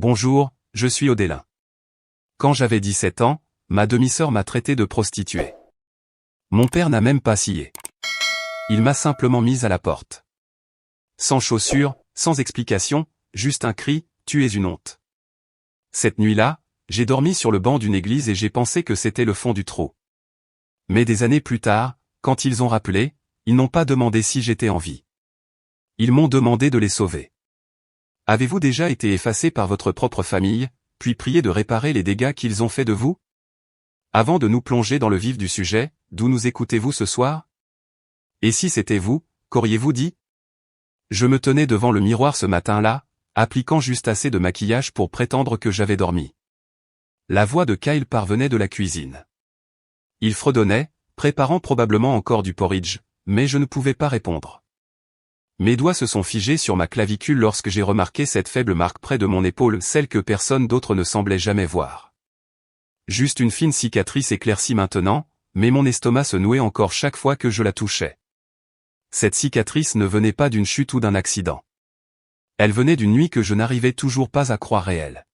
Bonjour, je suis Odélin. Quand j'avais 17 ans, ma demi-sœur m'a traité de prostituée. Mon père n'a même pas scié. Il m'a simplement mise à la porte. Sans chaussures, sans explication, juste un cri, tu es une honte. Cette nuit-là, j'ai dormi sur le banc d'une église et j'ai pensé que c'était le fond du trou. Mais des années plus tard, quand ils ont rappelé, ils n'ont pas demandé si j'étais en vie. Ils m'ont demandé de les sauver. Avez-vous déjà été effacé par votre propre famille, puis prié de réparer les dégâts qu'ils ont fait de vous? Avant de nous plonger dans le vif du sujet, d'où nous écoutez-vous ce soir? Et si c'était vous, qu'auriez-vous dit? Je me tenais devant le miroir ce matin-là, appliquant juste assez de maquillage pour prétendre que j'avais dormi. La voix de Kyle parvenait de la cuisine. Il fredonnait, préparant probablement encore du porridge, mais je ne pouvais pas répondre. Mes doigts se sont figés sur ma clavicule lorsque j'ai remarqué cette faible marque près de mon épaule, celle que personne d'autre ne semblait jamais voir. Juste une fine cicatrice éclaircie maintenant, mais mon estomac se nouait encore chaque fois que je la touchais. Cette cicatrice ne venait pas d'une chute ou d'un accident. Elle venait d'une nuit que je n'arrivais toujours pas à croire réelle.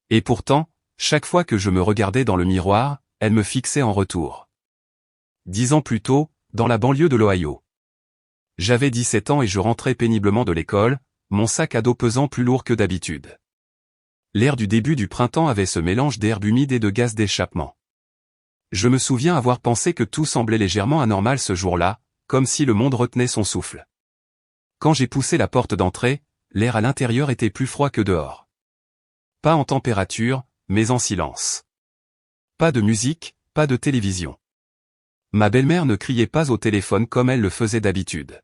Et pourtant, chaque fois que je me regardais dans le miroir, elle me fixait en retour. 10 ans plus tôt, dans la banlieue de l'Ohio. J'avais 17 ans et je rentrais péniblement de l'école, mon sac à dos pesant plus lourd que d'habitude. L'air du début du printemps avait ce mélange d'herbe humide et de gaz d'échappement. Je me souviens avoir pensé que tout semblait légèrement anormal ce jour-là, comme si le monde retenait son souffle. Quand j'ai poussé la porte d'entrée, l'air à l'intérieur était plus froid que dehors. Pas en température, mais en silence. Pas de musique, pas de télévision. Ma belle-mère ne criait pas au téléphone comme elle le faisait d'habitude.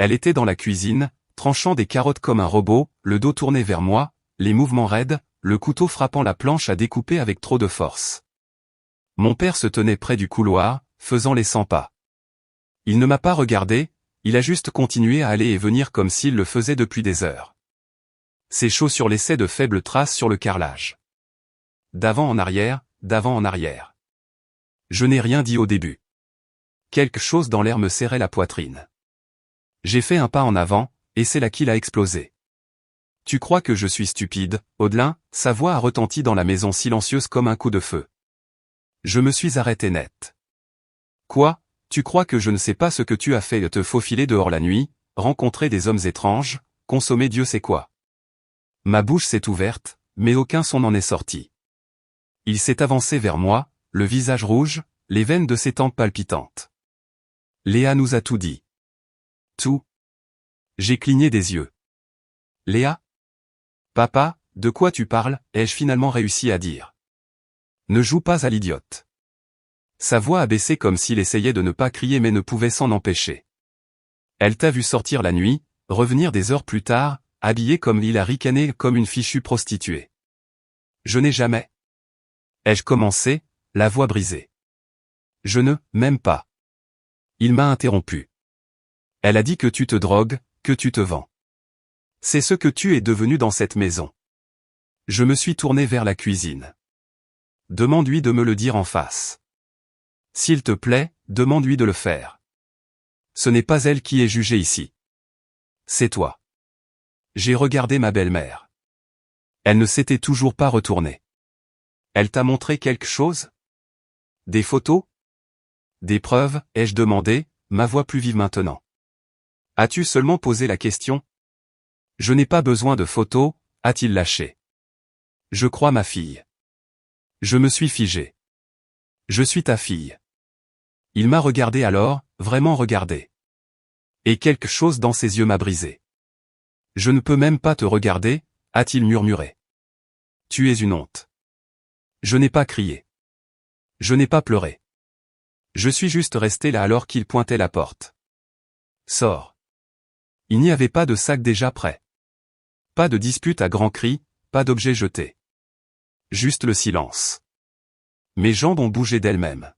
Elle était dans la cuisine, tranchant des carottes comme un robot, le dos tourné vers moi, les mouvements raides, le couteau frappant la planche à découper avec trop de force. Mon père se tenait près du couloir, faisant les 100 pas. Il ne m'a pas regardé, il a juste continué à aller et venir comme s'il le faisait depuis des heures. Ses chaussures laissaient de faibles traces sur le carrelage. D'avant en arrière, d'avant en arrière. Je n'ai rien dit au début. Quelque chose dans l'air me serrait la poitrine. J'ai fait un pas en avant, et c'est là qu'il a explosé. Tu crois que je suis stupide, Odélin? Sa voix a retenti dans la maison silencieuse comme un coup de feu. Je me suis arrêté net. Quoi? Tu crois que je ne sais pas ce que tu as fait? Te faufiler dehors la nuit, rencontrer des hommes étranges, consommer Dieu sait quoi. Ma bouche s'est ouverte, mais aucun son n'en est sorti. Il s'est avancé vers moi, le visage rouge, les veines de ses tempes palpitantes. Léa nous a tout dit. Tout. J'ai cligné des yeux. Léa? Papa, de quoi tu parles? Ai-je finalement réussi à dire. Ne joue pas à l'idiote. Sa voix a baissé comme s'il essayait de ne pas crier mais ne pouvait s'en empêcher. Elle t'a vu sortir la nuit, revenir des heures plus tard, habillé comme il a ricané comme une fichue prostituée. Je n'ai jamais. Ai-je commencé, la voix brisée. Je ne, même pas. Il m'a interrompu. Elle a dit que tu te drogues, que tu te vends. C'est ce que tu es devenu dans cette maison. Je me suis tourné vers la cuisine. Demande-lui de me le dire en face. S'il te plaît, demande-lui de le faire. Ce n'est pas elle qui est jugée ici. C'est toi. J'ai regardé ma belle-mère. Elle ne s'était toujours pas retournée. Elle t'a montré quelque chose? Des photos? Des preuves? Ai-je demandé, ma voix plus vive maintenant. As-tu seulement posé la question? Je n'ai pas besoin de photos, a-t-il lâché. Je crois ma fille. Je me suis figé. Je suis ta fille. Il m'a regardé alors, vraiment regardé. Et quelque chose dans ses yeux m'a brisé. Je ne peux même pas te regarder, a-t-il murmuré. Tu es une honte. Je n'ai pas crié. Je n'ai pas pleuré. Je suis juste resté là alors qu'il pointait la porte. Sors. Il n'y avait pas de sac déjà prêt. Pas de dispute à grands cris, pas d'objets jetés. Juste le silence. Mes jambes ont bougé d'elles-mêmes.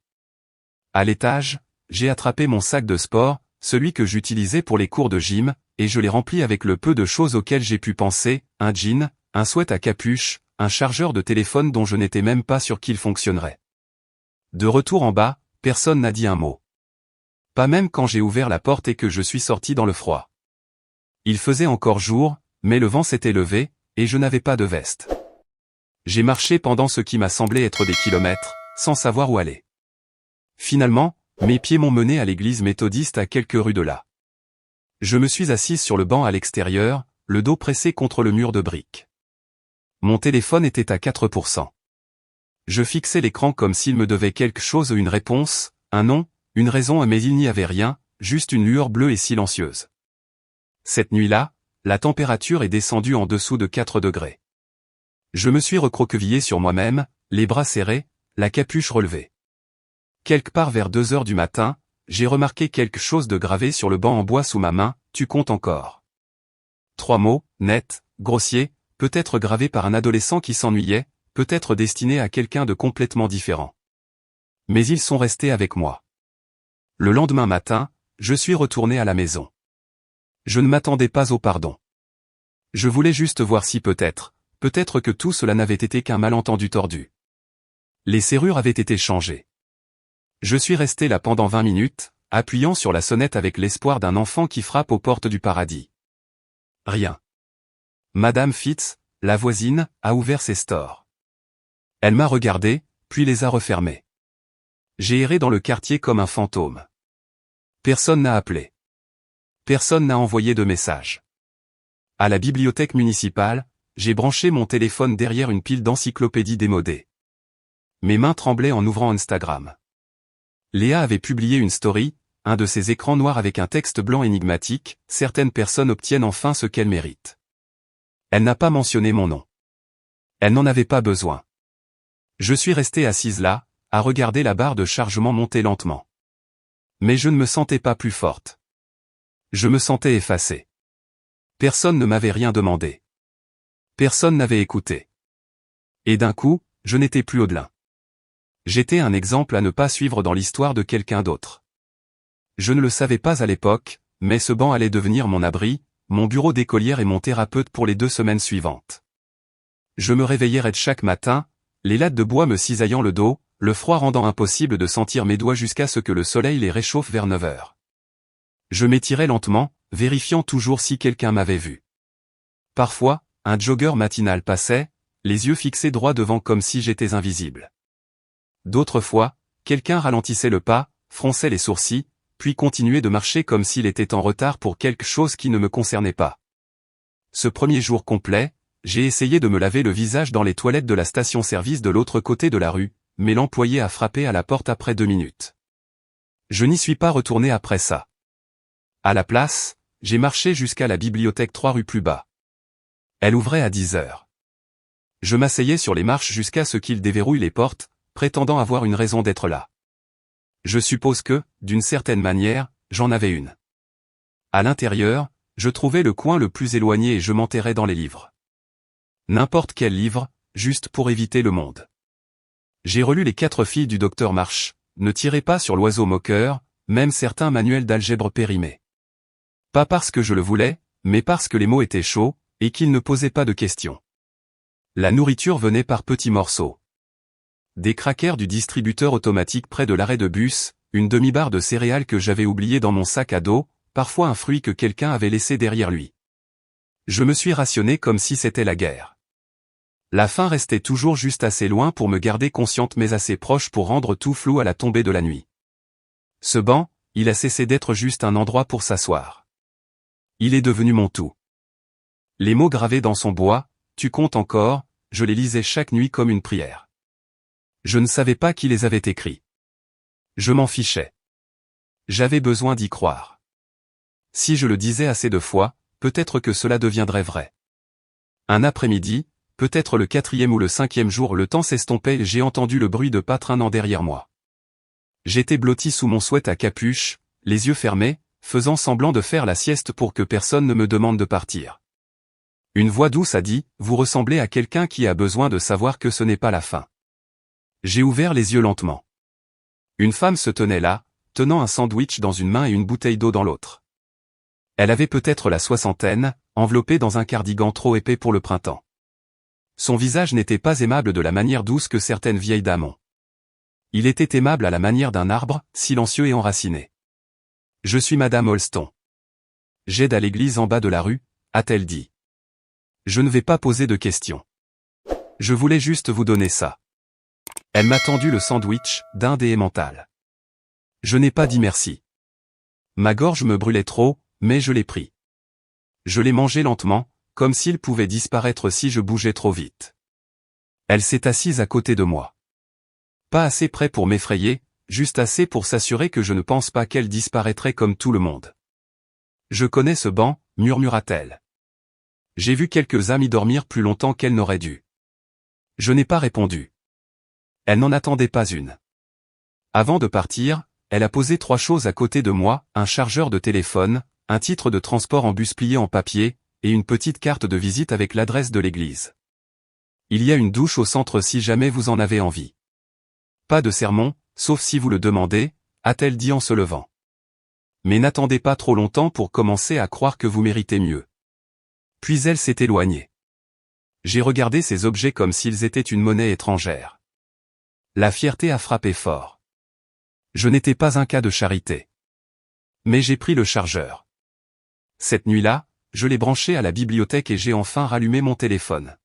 À l'étage, j'ai attrapé mon sac de sport, celui que j'utilisais pour les cours de gym, et je l'ai rempli avec le peu de choses auxquelles j'ai pu penser, un jean, un sweat à capuche, un chargeur de téléphone dont je n'étais même pas sûr qu'il fonctionnerait. De retour en bas, personne n'a dit un mot. Pas même quand j'ai ouvert la porte et que je suis sorti dans le froid. Il faisait encore jour, mais le vent s'était levé, et je n'avais pas de veste. J'ai marché pendant ce qui m'a semblé être des kilomètres, sans savoir où aller. Finalement, mes pieds m'ont mené à l'église méthodiste à quelques rues de là. Je me suis assise sur le banc à l'extérieur, le dos pressé contre le mur de briques. Mon téléphone était à 4%. Je fixais l'écran comme s'il me devait quelque chose, une réponse, un nom, une raison, mais il n'y avait rien, juste une lueur bleue et silencieuse. Cette nuit-là, la température est descendue en dessous de 4 degrés. Je me suis recroquevillé sur moi-même, les bras serrés, la capuche relevée. Quelque part vers 2 heures du matin, j'ai remarqué quelque chose de gravé sur le banc en bois sous ma main, tu comptes encore. 3 mots, nets, grossiers, peut-être gravés par un adolescent qui s'ennuyait, peut-être destinés à quelqu'un de complètement différent. Mais ils sont restés avec moi. Le lendemain matin, je suis retourné à la maison. Je ne m'attendais pas au pardon. Je voulais juste voir si peut-être que tout cela n'avait été qu'un malentendu tordu. Les serrures avaient été changées. Je suis resté là pendant 20 minutes, appuyant sur la sonnette avec l'espoir d'un enfant qui frappe aux portes du paradis. Rien. Madame Fitz, la voisine, a ouvert ses stores. Elle m'a regardé, puis les a refermés. J'ai erré dans le quartier comme un fantôme. Personne n'a appelé. Personne n'a envoyé de message. À la bibliothèque municipale, j'ai branché mon téléphone derrière une pile d'encyclopédies démodées. Mes mains tremblaient en ouvrant Instagram. Léa avait publié une story, un de ces écrans noirs avec un texte blanc énigmatique, « Certaines personnes obtiennent enfin ce qu'elles méritent ». Elle n'a pas mentionné mon nom. Elle n'en avait pas besoin. Je suis resté assise là, à regarder la barre de chargement monter lentement. Mais je ne me sentais pas plus forte. Je me sentais effacée. Personne ne m'avait rien demandé. Personne n'avait écouté. Et d'un coup, je n'étais plus Audelin. J'étais un exemple à ne pas suivre dans l'histoire de quelqu'un d'autre. Je ne le savais pas à l'époque, mais ce banc allait devenir mon abri, mon bureau d'écolière et mon thérapeute pour les 2 semaines suivantes. Je me réveillais raide chaque matin, les lattes de bois me cisaillant le dos, le froid rendant impossible de sentir mes doigts jusqu'à ce que le soleil les réchauffe vers 9 heures. Je m'étirais lentement, vérifiant toujours si quelqu'un m'avait vu. Parfois, un jogger matinal passait, les yeux fixés droit devant comme si j'étais invisible. D'autres fois, quelqu'un ralentissait le pas, fronçait les sourcils, puis continuait de marcher comme s'il était en retard pour quelque chose qui ne me concernait pas. Ce premier jour complet, j'ai essayé de me laver le visage dans les toilettes de la station-service de l'autre côté de la rue, mais l'employé a frappé à la porte après 2 minutes. Je n'y suis pas retourné après ça. À la place, j'ai marché jusqu'à la bibliothèque 3 rues plus bas. Elle ouvrait à 10 heures. Je m'asseyais sur les marches jusqu'à ce qu'il déverrouille les portes, prétendant avoir une raison d'être là. Je suppose que, d'une certaine manière, j'en avais une. À l'intérieur, je trouvais le coin le plus éloigné et je m'enterrais dans les livres. N'importe quel livre, juste pour éviter le monde. J'ai relu les 4 filles du docteur March, ne tirez pas sur l'oiseau moqueur, même certains manuels d'algèbre périmés. Pas parce que je le voulais, mais parce que les mots étaient chauds, et qu'ils ne posaient pas de questions. La nourriture venait par petits morceaux. Des crackers du distributeur automatique près de l'arrêt de bus, une demi-barre de céréales que j'avais oubliée dans mon sac à dos, parfois un fruit que quelqu'un avait laissé derrière lui. Je me suis rationné comme si c'était la guerre. La faim restait toujours juste assez loin pour me garder consciente mais assez proche pour rendre tout flou à la tombée de la nuit. Ce banc, il a cessé d'être juste un endroit pour s'asseoir. Il est devenu mon tout. Les mots gravés dans son bois, tu comptes encore, je les lisais chaque nuit comme une prière. Je ne savais pas qui les avait écrits. Je m'en fichais. J'avais besoin d'y croire. Si je le disais assez de fois, peut-être que cela deviendrait vrai. Un après-midi, peut-être le 4e ou le 5e jour, le temps s'estompait et j'ai entendu le bruit de pas traînant derrière moi. J'étais blotti sous mon sweat à capuche, les yeux fermés, faisant semblant de faire la sieste pour que personne ne me demande de partir. Une voix douce a dit, vous ressemblez à quelqu'un qui a besoin de savoir que ce n'est pas la fin. J'ai ouvert les yeux lentement. Une femme se tenait là, tenant un sandwich dans une main et une bouteille d'eau dans l'autre. Elle avait peut-être la soixantaine, enveloppée dans un cardigan trop épais pour le printemps. Son visage n'était pas aimable de la manière douce que certaines vieilles dames ont. Il était aimable à la manière d'un arbre, silencieux et enraciné. Je suis Madame Holston. J'aide à l'église en bas de la rue, a-t-elle dit. Je ne vais pas poser de questions. Je voulais juste vous donner ça. Elle m'a tendu le sandwich, dinde et emmental. Je n'ai pas dit merci. Ma gorge me brûlait trop, mais je l'ai pris. Je l'ai mangé lentement, comme s'il pouvait disparaître si je bougeais trop vite. Elle s'est assise à côté de moi. Pas assez près pour m'effrayer, juste assez pour s'assurer que je ne pense pas qu'elle disparaîtrait comme tout le monde. Je connais ce banc, murmura-t-elle. J'ai vu quelques amis dormir plus longtemps qu'elle n'aurait dû. Je n'ai pas répondu. Elle n'en attendait pas une. Avant de partir, elle a posé 3 choses à côté de moi, un chargeur de téléphone, un titre de transport en bus plié en papier, et une petite carte de visite avec l'adresse de l'église. Il y a une douche au centre si jamais vous en avez envie. Pas de sermon, sauf si vous le demandez, a-t-elle dit en se levant. Mais n'attendez pas trop longtemps pour commencer à croire que vous méritez mieux. Puis elle s'est éloignée. J'ai regardé ces objets comme s'ils étaient une monnaie étrangère. La fierté a frappé fort. Je n'étais pas un cas de charité. Mais j'ai pris le chargeur. Cette nuit-là, je l'ai branché à la bibliothèque et j'ai enfin rallumé mon téléphone.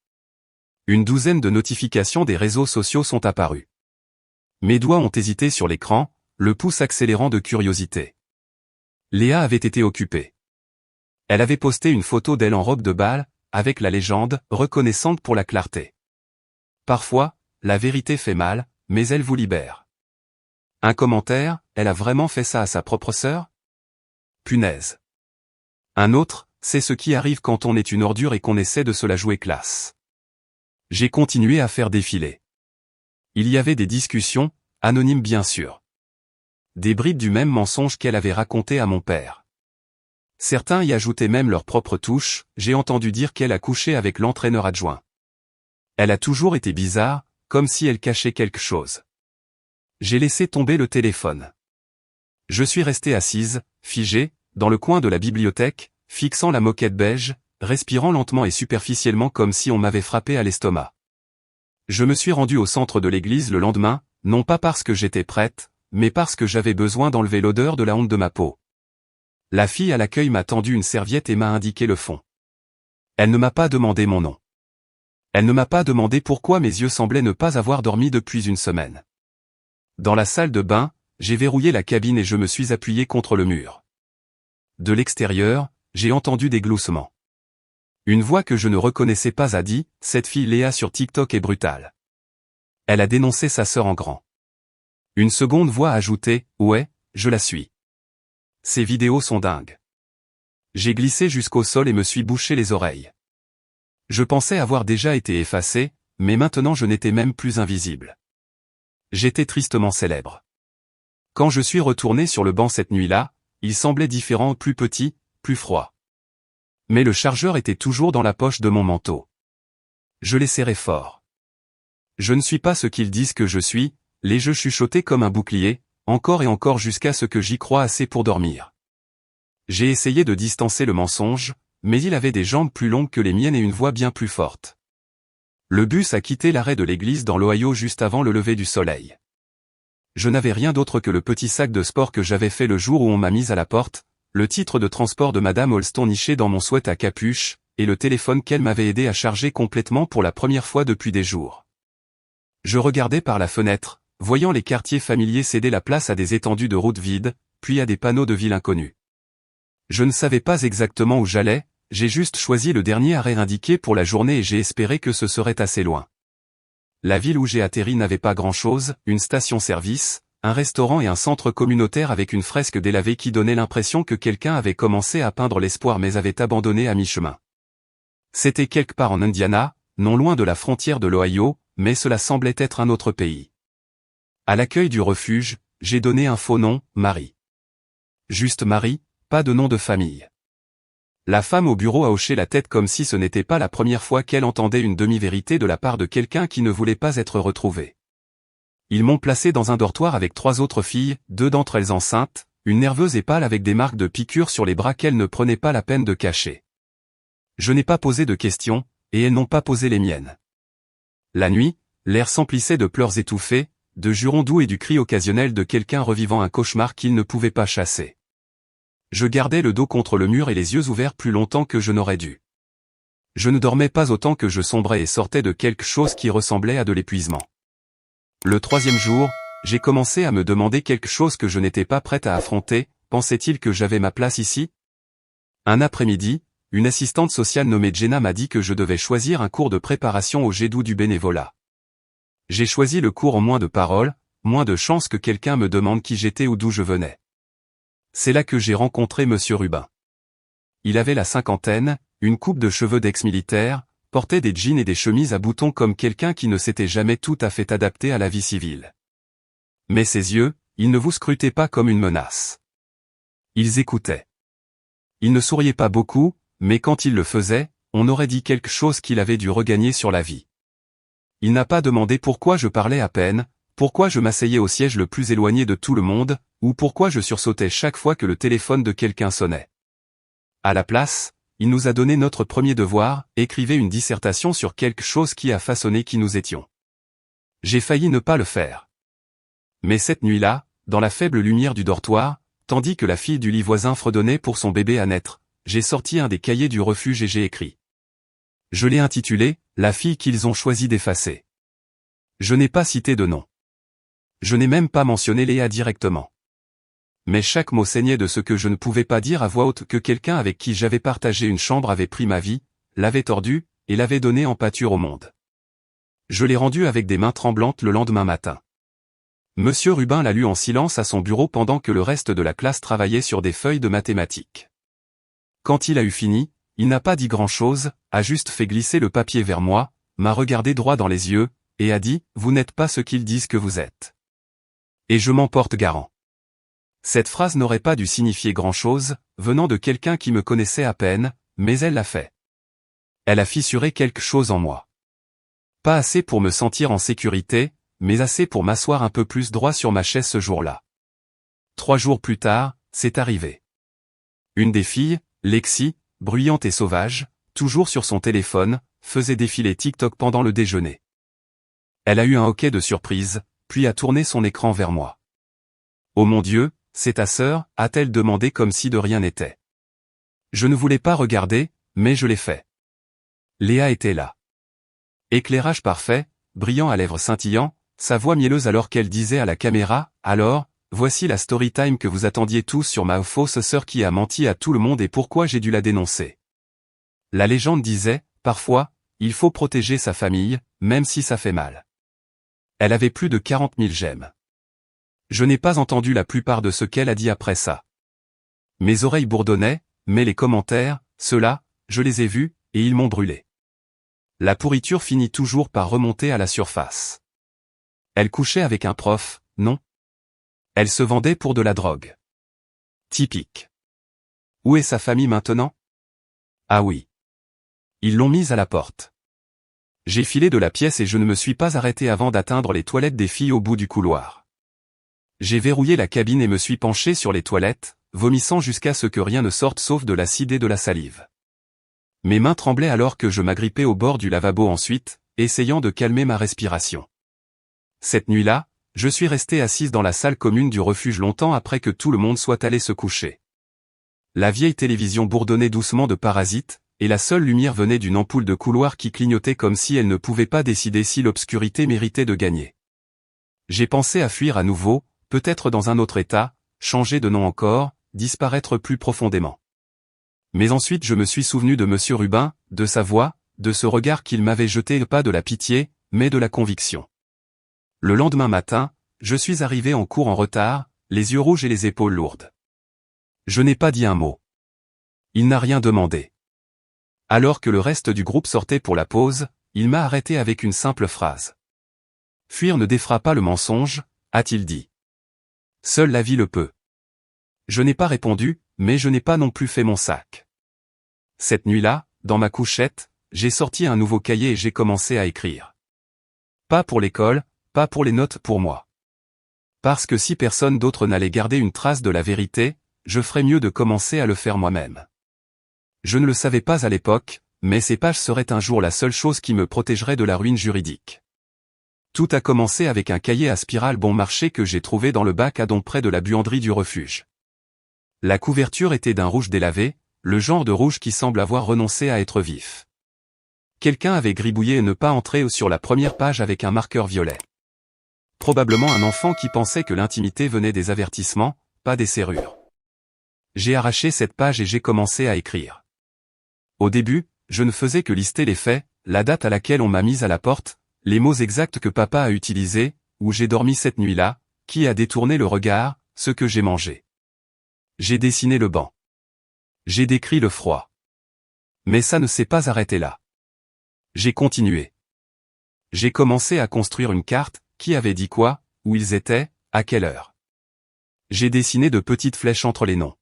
Une douzaine de notifications des réseaux sociaux sont apparues. Mes doigts ont hésité sur l'écran, le pouce accélérant de curiosité. Léa avait été occupée. Elle avait posté une photo d'elle en robe de bal, avec la légende « reconnaissante pour la clarté ». Parfois, la vérité fait mal, mais elle vous libère. Un commentaire, elle a vraiment fait ça à sa propre sœur? Punaise. Un autre, c'est ce qui arrive quand on est une ordure et qu'on essaie de se la jouer classe. J'ai continué à faire défiler. Il y avait des discussions, anonymes bien sûr. Des bribes du même mensonge qu'elle avait raconté à mon père. Certains y ajoutaient même leur propre touche, j'ai entendu dire qu'elle a couché avec l'entraîneur adjoint. Elle a toujours été bizarre, comme si elle cachait quelque chose. J'ai laissé tomber le téléphone. Je suis resté assise, figée, dans le coin de la bibliothèque, fixant la moquette beige, respirant lentement et superficiellement comme si on m'avait frappé à l'estomac. Je me suis rendu au centre de l'église le lendemain, non pas parce que j'étais prête, mais parce que j'avais besoin d'enlever l'odeur de la honte de ma peau. La fille à l'accueil m'a tendu une serviette et m'a indiqué le fond. Elle ne m'a pas demandé mon nom. Elle ne m'a pas demandé pourquoi mes yeux semblaient ne pas avoir dormi depuis une semaine. Dans la salle de bain, j'ai verrouillé la cabine et je me suis appuyé contre le mur. De l'extérieur, j'ai entendu des gloussements. Une voix que je ne reconnaissais pas a dit « Cette fille Léa sur TikTok est brutale ». Elle a dénoncé sa sœur en grand. Une seconde voix a ajouté « Ouais, je la suis ». Ces vidéos sont dingues. J'ai glissé jusqu'au sol et me suis bouché les oreilles. Je pensais avoir déjà été effacé, mais maintenant je n'étais même plus invisible. J'étais tristement célèbre. Quand je suis retourné sur le banc cette nuit-là, il semblait différent, plus petit, plus froid. Mais le chargeur était toujours dans la poche de mon manteau. Je l'ai serré fort. Je ne suis pas ce qu'ils disent que je suis, les jeux chuchotés comme un bouclier, encore et encore jusqu'à ce que j'y croie assez pour dormir. J'ai essayé de distancer le mensonge, mais il avait des jambes plus longues que les miennes et une voix bien plus forte. Le bus a quitté l'arrêt de l'église dans l'Ohio juste avant le lever du soleil. Je n'avais rien d'autre que le petit sac de sport que j'avais fait le jour où on m'a mise à la porte, le titre de transport de Madame Holston niché dans mon sweat à capuche, et le téléphone qu'elle m'avait aidé à charger complètement pour la première fois depuis des jours. Je regardais par la fenêtre, voyant les quartiers familiers céder la place à des étendues de routes vides, puis à des panneaux de ville inconnus. Je ne savais pas exactement où j'allais, j'ai juste choisi le dernier arrêt indiqué pour la journée et j'ai espéré que ce serait assez loin. La ville où j'ai atterri n'avait pas grand-chose, une station-service, un restaurant et un centre communautaire avec une fresque délavée qui donnait l'impression que quelqu'un avait commencé à peindre l'espoir mais avait abandonné à mi-chemin. C'était quelque part en Indiana, non loin de la frontière de l'Ohio, mais cela semblait être un autre pays. À l'accueil du refuge, j'ai donné un faux nom, Marie. Juste Marie, pas de nom de famille. La femme au bureau a hoché la tête comme si ce n'était pas la première fois qu'elle entendait une demi-vérité de la part de quelqu'un qui ne voulait pas être retrouvé. Ils m'ont placé dans un dortoir avec 3 autres filles, 2 d'entre elles enceintes, une nerveuse et pâle avec des marques de piqûres sur les bras qu'elles ne prenaient pas la peine de cacher. Je n'ai pas posé de questions, et elles n'ont pas posé les miennes. La nuit, l'air s'emplissait de pleurs étouffés, de jurons doux et du cri occasionnel de quelqu'un revivant un cauchemar qu'il ne pouvait pas chasser. Je gardais le dos contre le mur et les yeux ouverts plus longtemps que je n'aurais dû. Je ne dormais pas autant que je sombrais et sortais de quelque chose qui ressemblait à de l'épuisement. Le troisième jour, j'ai commencé à me demander quelque chose que je n'étais pas prête à affronter. Pensait-il que j'avais ma place ici? Un après-midi, une assistante sociale nommée Jenna m'a dit que je devais choisir un cours de préparation au jet d'eau du bénévolat. J'ai choisi le cours en moins de paroles, moins de chances que quelqu'un me demande qui j'étais ou d'où je venais. C'est là que j'ai rencontré Monsieur Rubin. Il avait la cinquantaine, une coupe de cheveux d'ex-militaire, portait des jeans et des chemises à boutons comme quelqu'un qui ne s'était jamais tout à fait adapté à la vie civile. Mais ses yeux, ils ne vous scrutaient pas comme une menace. Ils écoutaient. Il ne souriait pas beaucoup, mais quand il le faisait, on aurait dit quelque chose qu'il avait dû regagner sur la vie. Il n'a pas demandé pourquoi je parlais à peine, pourquoi je m'asseyais au siège le plus éloigné de tout le monde, ou pourquoi je sursautais chaque fois que le téléphone de quelqu'un sonnait. À la place, il nous a donné notre premier devoir, écrivez une dissertation sur quelque chose qui a façonné qui nous étions. J'ai failli ne pas le faire. Mais cette nuit-là, dans la faible lumière du dortoir, tandis que la fille du lit voisin fredonnait pour son bébé à naître, j'ai sorti un des cahiers du refuge et j'ai écrit. Je l'ai intitulé « La fille qu'ils ont choisi d'effacer ». Je n'ai pas cité de nom. Je n'ai même pas mentionné Léa directement. Mais chaque mot saignait de ce que je ne pouvais pas dire à voix haute que quelqu'un avec qui j'avais partagé une chambre avait pris ma vie, l'avait tordue, et l'avait donnée en pâture au monde. Je l'ai rendu avec des mains tremblantes le lendemain matin. Monsieur Rubin l'a lu en silence à son bureau pendant que le reste de la classe travaillait sur des feuilles de mathématiques. Quand il a eu fini, il n'a pas dit grand-chose, a juste fait glisser le papier vers moi, m'a regardé droit dans les yeux, et a dit « Vous n'êtes pas ce qu'ils disent que vous êtes. » Et je m'en porte garant. Cette phrase n'aurait pas dû signifier grand-chose, venant de quelqu'un qui me connaissait à peine, mais elle l'a fait. Elle a fissuré quelque chose en moi. Pas assez pour me sentir en sécurité, mais assez pour m'asseoir un peu plus droit sur ma chaise ce jour-là. 3 jours plus tard, c'est arrivé. Une des filles, Lexi, bruyante et sauvage, toujours sur son téléphone, faisait défiler TikTok pendant le déjeuner. Elle a eu un hoquet de surprise, puis a tourné son écran vers moi. « Oh mon Dieu, c'est ta sœur ?» a-t-elle demandé comme si de rien n'était. Je ne voulais pas regarder, mais je l'ai fait. Léa était là. Éclairage parfait, brillant à lèvres scintillant, sa voix mielleuse alors qu'elle disait à la caméra « Alors, voici la story time que vous attendiez tous sur ma fausse sœur qui a menti à tout le monde et pourquoi j'ai dû la dénoncer. » La légende disait, parfois, il faut protéger sa famille, même si ça fait mal. Elle avait plus de 40 000 j'aime. Je n'ai pas entendu la plupart de ce qu'elle a dit après ça. Mes oreilles bourdonnaient, mais les commentaires, ceux-là, je les ai vus, et ils m'ont brûlé. La pourriture finit toujours par remonter à la surface. Elle couchait avec un prof, non? Elle se vendait pour de la drogue. Typique. Où est sa famille maintenant? Ah oui. Ils l'ont mise à la porte. J'ai filé de la pièce et je ne me suis pas arrêté avant d'atteindre les toilettes des filles au bout du couloir. J'ai verrouillé la cabine et me suis penché sur les toilettes, vomissant jusqu'à ce que rien ne sorte sauf de l'acide et de la salive. Mes mains tremblaient alors que je m'agrippais au bord du lavabo ensuite, essayant de calmer ma respiration. Cette nuit-là, je suis resté assise dans la salle commune du refuge longtemps après que tout le monde soit allé se coucher. La vieille télévision bourdonnait doucement de parasites, et la seule lumière venait d'une ampoule de couloir qui clignotait comme si elle ne pouvait pas décider si l'obscurité méritait de gagner. J'ai pensé à fuir à nouveau, peut-être dans un autre état, changer de nom encore, disparaître plus profondément. Mais ensuite je me suis souvenu de Monsieur Rubin, de sa voix, de ce regard qu'il m'avait jeté, pas de la pitié, mais de la conviction. Le lendemain matin, je suis arrivé en cours en retard, les yeux rouges et les épaules lourdes. Je n'ai pas dit un mot. Il n'a rien demandé. Alors que le reste du groupe sortait pour la pause, il m'a arrêté avec une simple phrase. « Fuir ne défera pas le mensonge », a-t-il dit. Seule la vie le peut. Je n'ai pas répondu, mais je n'ai pas non plus fait mon sac. Cette nuit-là, dans ma couchette, j'ai sorti un nouveau cahier et j'ai commencé à écrire. Pas pour l'école, pas pour les notes, pour moi. Parce que si personne d'autre n'allait garder une trace de la vérité, je ferais mieux de commencer à le faire moi-même. Je ne le savais pas à l'époque, mais ces pages seraient un jour la seule chose qui me protégerait de la ruine juridique. Tout a commencé avec un cahier à spirale bon marché que j'ai trouvé dans le bac à don près de la buanderie du refuge. La couverture était d'un rouge délavé, le genre de rouge qui semble avoir renoncé à être vif. Quelqu'un avait gribouillé et ne pas entrer sur la première page avec un marqueur violet. Probablement un enfant qui pensait que l'intimité venait des avertissements, pas des serrures. J'ai arraché cette page et j'ai commencé à écrire. Au début, je ne faisais que lister les faits, la date à laquelle on m'a mise à la porte, les mots exacts que papa a utilisés, où j'ai dormi cette nuit-là, qui a détourné le regard, ce que j'ai mangé. J'ai dessiné le banc. J'ai décrit le froid. Mais ça ne s'est pas arrêté là. J'ai continué. J'ai commencé à construire une carte, qui avait dit quoi, où ils étaient, à quelle heure. J'ai dessiné de petites flèches entre les noms.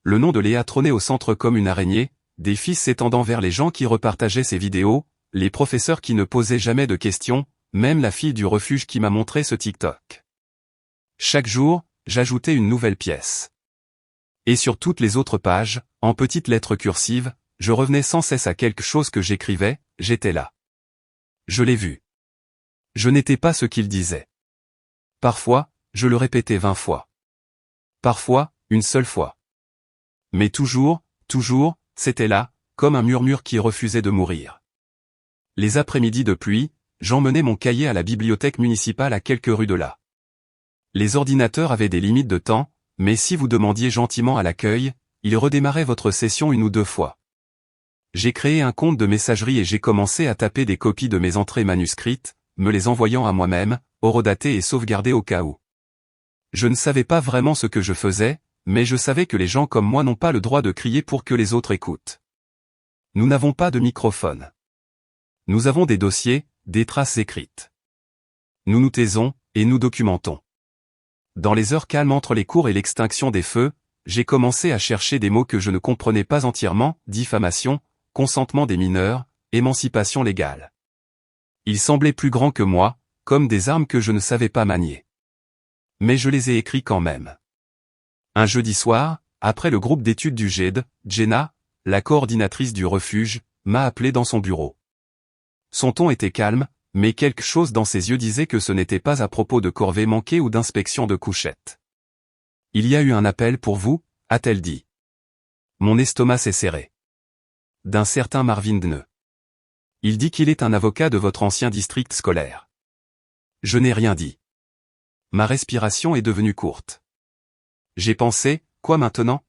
Le nom de Léa trônait au centre comme une araignée, des fils s'étendant vers les gens qui repartageaient ses vidéos, les professeurs qui ne posaient jamais de questions, même la fille du refuge qui m'a montré ce TikTok. Chaque jour, j'ajoutais une nouvelle pièce. Et sur toutes les autres pages, en petites lettres cursives, je revenais sans cesse à quelque chose que j'écrivais, j'étais là. Je l'ai vu. Je n'étais pas ce qu'il disait. Parfois, je le répétais 20 fois. Parfois, une seule fois. Mais toujours, c'était là, comme un murmure qui refusait de mourir. Les après-midi de pluie, j'emmenais mon cahier à la bibliothèque municipale à quelques rues de là. Les ordinateurs avaient des limites de temps, mais si vous demandiez gentiment à l'accueil, ils redémarraient votre session 1 ou 2 fois. J'ai créé un compte de messagerie et j'ai commencé à taper des copies de mes entrées manuscrites, me les envoyant à moi-même, horodatées et sauvegardées au cas où. Je ne savais pas vraiment ce que je faisais, mais je savais que les gens comme moi n'ont pas le droit de crier pour que les autres écoutent. Nous n'avons pas de microphone. Nous avons des dossiers, des traces écrites. Nous nous taisons, et nous documentons. Dans les heures calmes entre les cours et l'extinction des feux, j'ai commencé à chercher des mots que je ne comprenais pas entièrement, diffamation, consentement des mineurs, émancipation légale. Ils semblaient plus grands que moi, comme des armes que je ne savais pas manier. Mais je les ai écrits quand même. Un jeudi soir, après le groupe d'études du GED, Jenna, la coordinatrice du refuge, m'a appelé dans son bureau. Son ton était calme, mais quelque chose dans ses yeux disait que ce n'était pas à propos de corvées manquées ou d'inspection de couchettes. « Il y a eu un appel pour vous » a-t-elle dit. Mon estomac s'est serré. D'un certain Marvin Dneu. Il dit qu'il est un avocat de votre ancien district scolaire. Je n'ai rien dit. Ma respiration est devenue courte. J'ai pensé, quoi maintenant?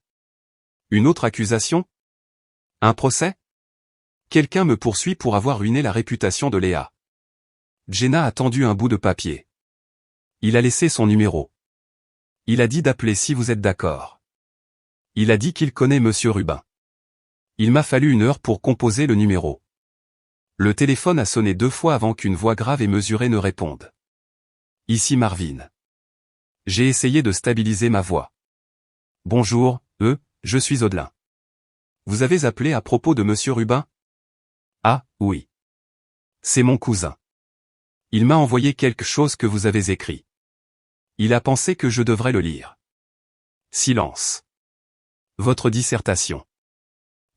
Une autre accusation? Un procès? Quelqu'un me poursuit pour avoir ruiné la réputation de Léa. Jenna a tendu un bout de papier. Il a laissé son numéro. Il a dit d'appeler si vous êtes d'accord. Il a dit qu'il connaît Monsieur Rubin. Il m'a fallu 1 heure pour composer le numéro. Le téléphone a sonné 2 fois avant qu'une voix grave et mesurée ne réponde. Ici Marvin. J'ai essayé de stabiliser ma voix. Bonjour, je suis Audelin. Vous avez appelé à propos de Monsieur Rubin? Ah, oui. C'est mon cousin. Il m'a envoyé quelque chose que vous avez écrit. Il a pensé que je devrais le lire. Silence. Votre dissertation.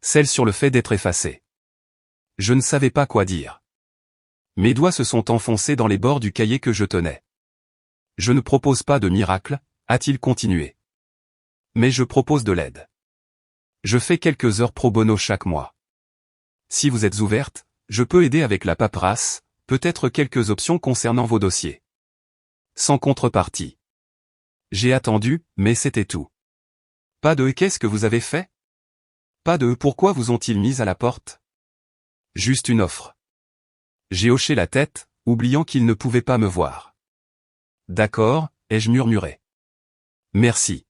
Celle sur le fait d'être effacé. Je ne savais pas quoi dire. Mes doigts se sont enfoncés dans les bords du cahier que je tenais. Je ne propose pas de miracle, a-t-il continué. Mais je propose de l'aide. Je fais quelques heures pro bono chaque mois. Si vous êtes ouverte, je peux aider avec la paperasse, peut-être quelques options concernant vos dossiers. Sans contrepartie. J'ai attendu, mais c'était tout. Pas de « qu'est-ce que vous avez fait ?» Pas de « pourquoi vous ont-ils mis à la porte ?» Juste une offre. J'ai hoché la tête, oubliant qu'il ne pouvait pas me voir. D'accord, ai-je murmuré. Merci.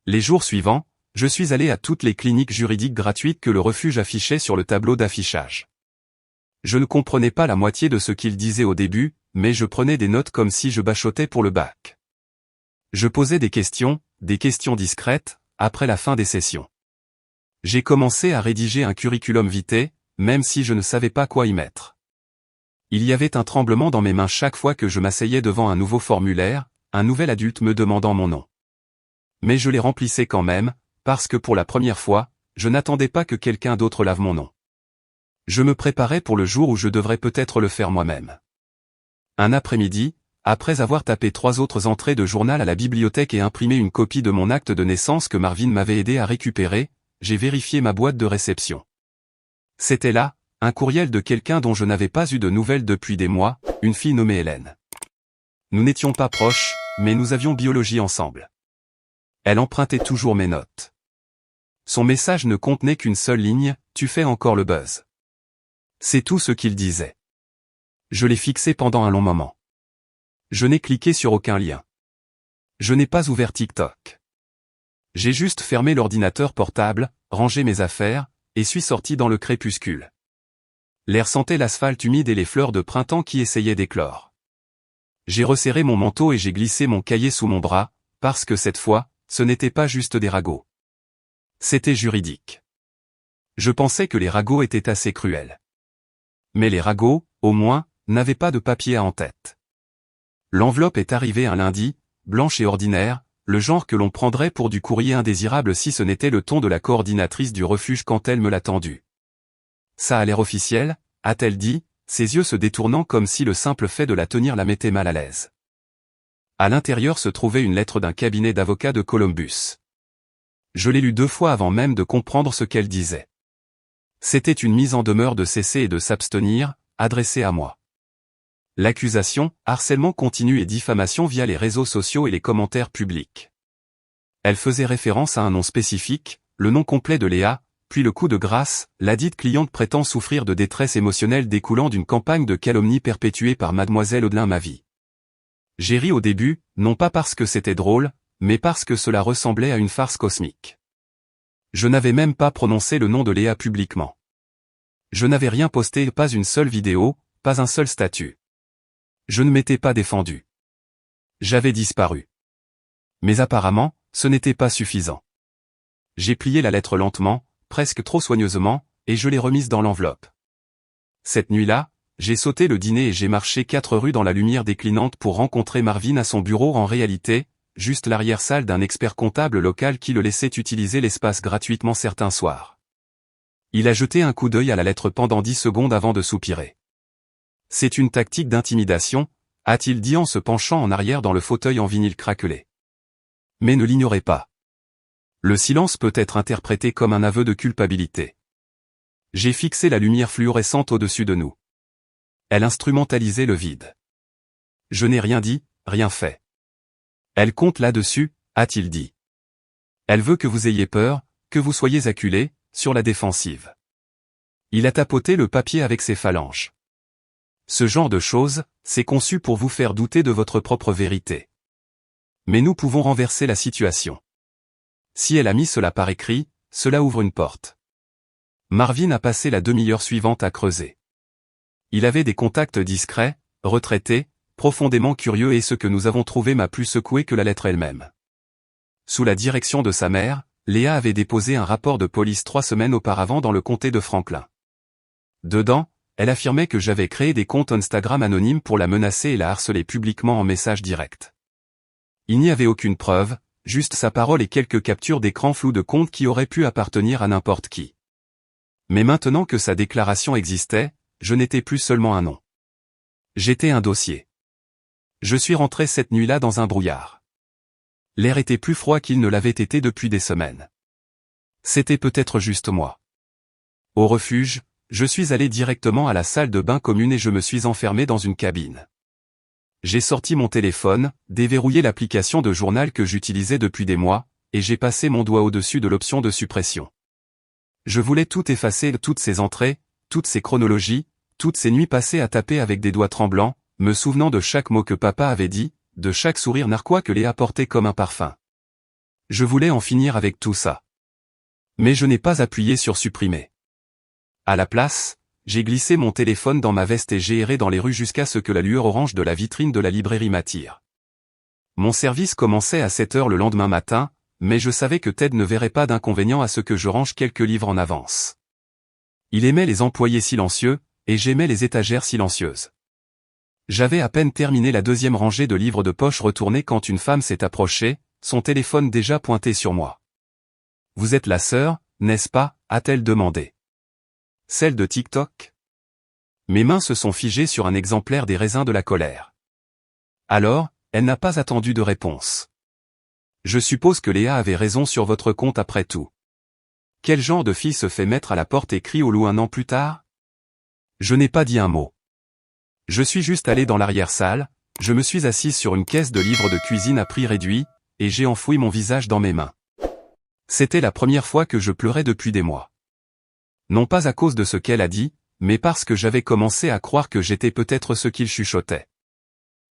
Les jours suivants, je suis allé à toutes les cliniques juridiques gratuites que le refuge affichait sur le tableau d'affichage. Je ne comprenais pas la moitié de ce qu'il disait au début, mais je prenais des notes comme si je bachotais pour le bac. Je posais des questions discrètes, après la fin des sessions. J'ai commencé à rédiger un curriculum vitae, même si je ne savais pas quoi y mettre. Il y avait un tremblement dans mes mains chaque fois que je m'asseyais devant un nouveau formulaire, un nouvel adulte me demandant mon nom. Mais je les remplissais quand même, parce que pour la première fois, je n'attendais pas que quelqu'un d'autre lave mon nom. Je me préparais pour le jour où je devrais peut-être le faire moi-même. Un après-midi, après avoir tapé 3 autres entrées de journal à la bibliothèque et imprimé une copie de mon acte de naissance que Marvin m'avait aidé à récupérer, j'ai vérifié ma boîte de réception. C'était là, un courriel de quelqu'un dont je n'avais pas eu de nouvelles depuis des mois, une fille nommée Hélène. Nous n'étions pas proches, mais nous avions biologie ensemble. Elle empruntait toujours mes notes. Son message ne contenait qu'une seule ligne, « Tu fais encore le buzz ». C'est tout ce qu'il disait. Je l'ai fixé pendant un long moment. Je n'ai cliqué sur aucun lien. Je n'ai pas ouvert TikTok. J'ai juste fermé l'ordinateur portable, rangé mes affaires, et suis sorti dans le crépuscule. L'air sentait l'asphalte humide et les fleurs de printemps qui essayaient d'éclore. J'ai resserré mon manteau et j'ai glissé mon cahier sous mon bras, parce que cette fois, ce n'était pas juste des ragots. C'était juridique. Je pensais que les ragots étaient assez cruels. Mais les ragots, au moins, n'avaient pas de papier à en-tête. L'enveloppe est arrivée un lundi, blanche et ordinaire, le genre que l'on prendrait pour du courrier indésirable si ce n'était le ton de la coordinatrice du refuge quand elle me l'a tendu. Ça a l'air officiel, a-t-elle dit, ses yeux se détournant comme si le simple fait de la tenir la mettait mal à l'aise. À l'intérieur se trouvait une lettre d'un cabinet d'avocats de Columbus. Je l'ai lue 2 fois avant même de comprendre ce qu'elle disait. C'était une mise en demeure de cesser et de s'abstenir, adressée à moi. L'accusation, harcèlement continu et diffamation via les réseaux sociaux et les commentaires publics. Elle faisait référence à un nom spécifique, le nom complet de Léa, puis le coup de grâce, ladite cliente prétend souffrir de détresse émotionnelle découlant d'une campagne de calomnie perpétuée par mademoiselle Audelin Mavie. J'ai ri au début, non pas parce que c'était drôle, mais parce que cela ressemblait à une farce cosmique. Je n'avais même pas prononcé le nom de Léa publiquement. Je n'avais rien posté, pas une seule vidéo, pas un seul statut. Je ne m'étais pas défendu. J'avais disparu. Mais apparemment, ce n'était pas suffisant. J'ai plié la lettre lentement, presque trop soigneusement, et je l'ai remise dans l'enveloppe. Cette nuit-là, j'ai sauté le dîner et j'ai marché 4 rues dans la lumière déclinante pour rencontrer Marvin à son bureau, en réalité, juste l'arrière-salle d'un expert comptable local qui le laissait utiliser l'espace gratuitement certains soirs. Il a jeté un coup d'œil à la lettre pendant 10 secondes avant de soupirer. C'est une tactique d'intimidation, a-t-il dit en se penchant en arrière dans le fauteuil en vinyle craquelé. Mais ne l'ignorez pas. Le silence peut être interprété comme un aveu de culpabilité. J'ai fixé la lumière fluorescente au-dessus de nous. Elle instrumentalisait le vide. Je n'ai rien dit, rien fait. Elle compte là-dessus, a-t-il dit. Elle veut que vous ayez peur, que vous soyez acculé, sur la défensive. Il a tapoté le papier avec ses phalanges. Ce genre de choses, c'est conçu pour vous faire douter de votre propre vérité. Mais nous pouvons renverser la situation. Si elle a mis cela par écrit, cela ouvre une porte. Marvin a passé la demi-heure suivante à creuser. Il avait des contacts discrets, retraités, profondément curieux, et ce que nous avons trouvé m'a plus secoué que la lettre elle-même. Sous la direction de sa mère, Léa avait déposé un rapport de police 3 semaines auparavant dans le comté de Franklin. Dedans, elle affirmait que j'avais créé des comptes Instagram anonymes pour la menacer et la harceler publiquement en message direct. Il n'y avait aucune preuve, juste sa parole et quelques captures d'écran floues de comptes qui auraient pu appartenir à n'importe qui. Mais maintenant que sa déclaration existait, je n'étais plus seulement un nom. J'étais un dossier. Je suis rentré cette nuit-là dans un brouillard. L'air était plus froid qu'il ne l'avait été depuis des semaines. C'était peut-être juste moi. Au refuge, je suis allé directement à la salle de bain commune et je me suis enfermé dans une cabine. J'ai sorti mon téléphone, déverrouillé l'application de journal que j'utilisais depuis des mois, et j'ai passé mon doigt au-dessus de l'option de suppression. Je voulais tout effacer, toutes ces entrées, toutes ces chronologies, toutes ces nuits passées à taper avec des doigts tremblants, me souvenant de chaque mot que papa avait dit, de chaque sourire narquois que Léa portait comme un parfum. Je voulais en finir avec tout ça. Mais je n'ai pas appuyé sur supprimer. À la place, j'ai glissé mon téléphone dans ma veste et j'ai erré dans les rues jusqu'à ce que la lueur orange de la vitrine de la librairie m'attire. Mon service commençait à 7 heures le lendemain matin, mais je savais que Ted ne verrait pas d'inconvénient à ce que je range quelques livres en avance. Il aimait les employés silencieux, et j'aimais les étagères silencieuses. J'avais à peine terminé la 2e rangée de livres de poche retournés quand une femme s'est approchée, son téléphone déjà pointé sur moi. « Vous êtes la sœur, n'est-ce pas ?» a-t-elle demandé. « Celle de TikTok ?» Mes mains se sont figées sur un exemplaire des raisins de la colère. Alors, elle n'a pas attendu de réponse. « Je suppose que Léa avait raison sur votre compte après tout. Quel genre de fille se fait mettre à la porte et crie au loup un an plus tard ? Je n'ai pas dit un mot. Je suis juste allé dans l'arrière-salle, je me suis assise sur une caisse de livres de cuisine à prix réduit, et j'ai enfoui mon visage dans mes mains. C'était la première fois que je pleurais depuis des mois. Non pas à cause de ce qu'elle a dit, mais parce que j'avais commencé à croire que j'étais peut-être ce qu'il chuchotait.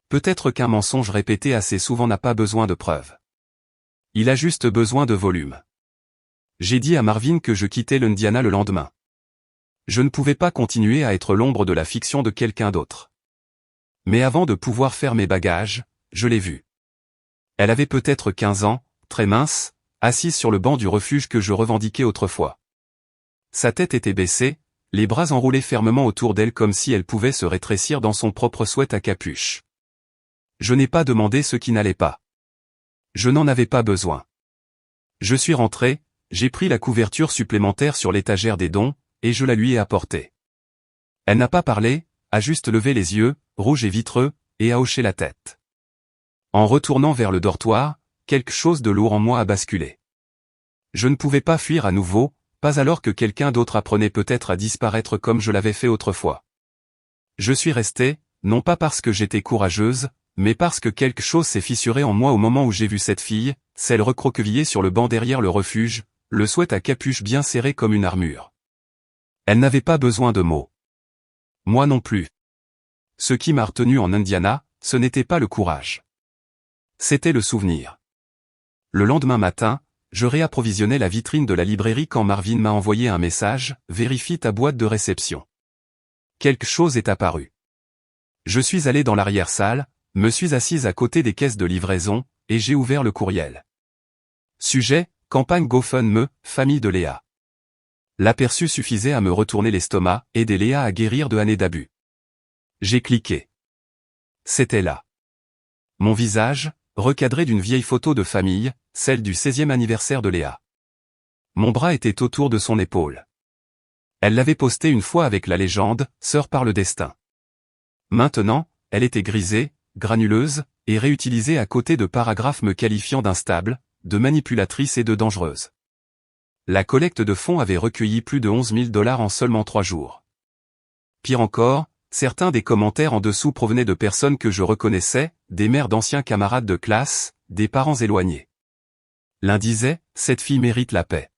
Peut-être qu'un mensonge répété assez souvent n'a pas besoin de preuves. Il a juste besoin de volume. J'ai dit à Marvin que je quittais l'Indiana le lendemain. Je ne pouvais pas continuer à être l'ombre de la fiction de quelqu'un d'autre. Mais avant de pouvoir faire mes bagages, je l'ai vue. Elle avait peut-être 15 ans, très mince, assise sur le banc du refuge que je revendiquais autrefois. Sa tête était baissée, les bras enroulés fermement autour d'elle comme si elle pouvait se rétrécir dans son propre sweat à capuche. Je n'ai pas demandé ce qui n'allait pas. Je n'en avais pas besoin. Je suis rentré, j'ai pris la couverture supplémentaire sur l'étagère des dons, et je la lui ai apportée. Elle n'a pas parlé, a juste levé les yeux, rouge et vitreux, et a hoché la tête. En retournant vers le dortoir, quelque chose de lourd en moi a basculé. Je ne pouvais pas fuir à nouveau, pas alors que quelqu'un d'autre apprenait peut-être à disparaître comme je l'avais fait autrefois. Je suis resté, non pas parce que j'étais courageuse, mais parce que quelque chose s'est fissuré en moi au moment où j'ai vu cette fille, celle recroquevillée sur le banc derrière le refuge, le sweat à capuche bien serré comme une armure. Elle n'avait pas besoin de mots. Moi non plus. Ce qui m'a retenu en Indiana, ce n'était pas le courage. C'était le souvenir. Le lendemain matin, je réapprovisionnais la vitrine de la librairie quand Marvin m'a envoyé un message, « Vérifie ta boîte de réception. » Quelque chose est apparu. Je suis allé dans l'arrière-salle, me suis assise à côté des caisses de livraison, et j'ai ouvert le courriel. Sujet, campagne GoFundMe, famille de Léa. L'aperçu suffisait à me retourner l'estomac, aider Léa à guérir de années d'abus. J'ai cliqué. C'était là. Mon visage, recadré d'une vieille photo de famille, celle du 16e anniversaire de Léa. Mon bras était autour de son épaule. Elle l'avait posté une fois avec la légende « Sœur par le destin ». Maintenant, elle était grisée, granuleuse, et réutilisée à côté de paragraphes me qualifiant d'instable, de manipulatrice et de dangereuse. La collecte de fonds avait recueilli plus de 11 000 $ en seulement 3 jours. Pire encore, certains des commentaires en dessous provenaient de personnes que je reconnaissais, des mères d'anciens camarades de classe, des parents éloignés. L'un disait, « Cette fille mérite la paix.